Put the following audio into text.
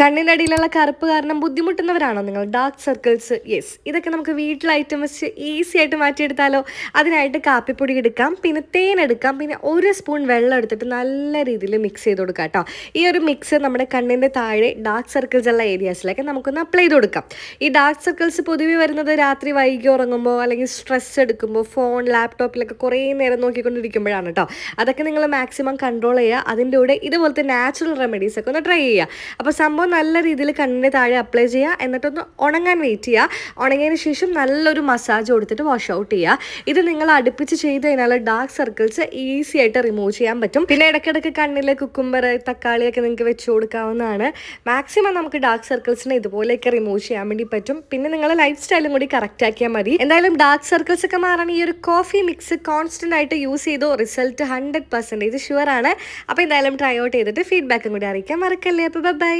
കണ്ണിൻ്റെ അടിയിലുള്ള കറുപ്പ് കാരണം ബുദ്ധിമുട്ടുന്നവരാണോ നിങ്ങൾ? ഡാർക്ക് സർക്കിൾസ്, യെസ്, ഇതൊക്കെ നമുക്ക് വീട്ടിൽ ഐറ്റം വെച്ച് ഈസി ആയിട്ട് മാറ്റിയെടുത്താലോ? അതിനായിട്ട് കാപ്പിപ്പൊടി എടുക്കാം, പിന്നെ തേൻ എടുക്കാം, പിന്നെ 1 സ്പൂൺ വെള്ളം എടുത്തിട്ട് നല്ല രീതിയിൽ മിക്സ് ചെയ്ത് കൊടുക്കാം കേട്ടോ. ഈ ഒരു മിക്സ് നമ്മുടെ കണ്ണിൻ്റെ താഴെ ഡാർക്ക് സർക്കിൾസ് ഉള്ള ഏരിയാസിലേക്ക് നമുക്കൊന്ന് അപ്ലൈ ചെയ്ത് കൊടുക്കാം. ഈ ഡാർക്ക് സർക്കിൾസ് പൊതുവെ വരുന്നത് രാത്രി വൈകി ഉറങ്ങുമ്പോൾ അല്ലെങ്കിൽ സ്ട്രെസ് എടുക്കുമ്പോൾ ഫോൺ ലാപ്ടോപ്പിലൊക്കെ കുറേ നേരം നോക്കിക്കൊണ്ടിരിക്കുമ്പോഴാണ് കേട്ടോ. അതൊക്കെ നിങ്ങൾ മാക്സിമം കൺട്രോൾ ചെയ്യുക. അതിൻ്റെ കൂടെ ഇതുപോലത്തെ നാച്ചുറൽ റെമഡീസ് ഒക്കെ ഒന്ന് ട്രൈ ചെയ്യുക. അപ്പോൾ സംഭവം നല്ല രീതിയിൽ കണ്ണിന് താഴെ അപ്ലൈ ചെയ്യുക, എന്നിട്ടൊന്ന് ഉണങ്ങാൻ വെയിറ്റ് ചെയ്യുക. ഉണങ്ങിയതിന് ശേഷം നല്ലൊരു മസാജ് കൊടുത്തിട്ട് വാഷ് ഔട്ട് ചെയ്യുക. ഇത് നിങ്ങൾ അടുപ്പിച്ച് ചെയ്ത് കഴിഞ്ഞാൽ ഡാർക്ക് സർക്കിൾസ് ഈസി ആയിട്ട് റിമൂവ് ചെയ്യാൻ പറ്റും. പിന്നെ ഇടയ്ക്കിടയ്ക്ക് കണ്ണിൽ കുക്കുംബർ, തക്കാളിയൊക്കെ നിങ്ങൾക്ക് വെച്ച് കൊടുക്കാവുന്നതാണ്. മാക്സിമം നമുക്ക് ഡാർക്ക് സർക്കിൾസിനെ ഇതുപോലെയൊക്കെ റിമൂവ് ചെയ്യാൻ വേണ്ടി പറ്റും. പിന്നെ നിങ്ങളുടെ ലൈഫ് സ്റ്റൈലും കൂടി കറക്റ്റ് ആക്കിയാൽ മതി. എന്തായാലും ഡാർക്ക് സർക്കിൾസ് ഒക്കെ മാറാൻ ഈ ഒരു കോഫി മിക്സ് കോൺസ്റ്റന്റ് ആയിട്ട് യൂസ് ചെയ്തോ, റിസൾട്ട് 100% ഷുവർ ആണ്. അപ്പോൾ എന്തായാലും ട്രൈ ഔട്ട് ചെയ്തിട്ട് ഫീഡ്ബാക്കും കൂടി അറിയിക്കാൻ മറക്കല്ലേ. അപ്പോൾ ബൈ.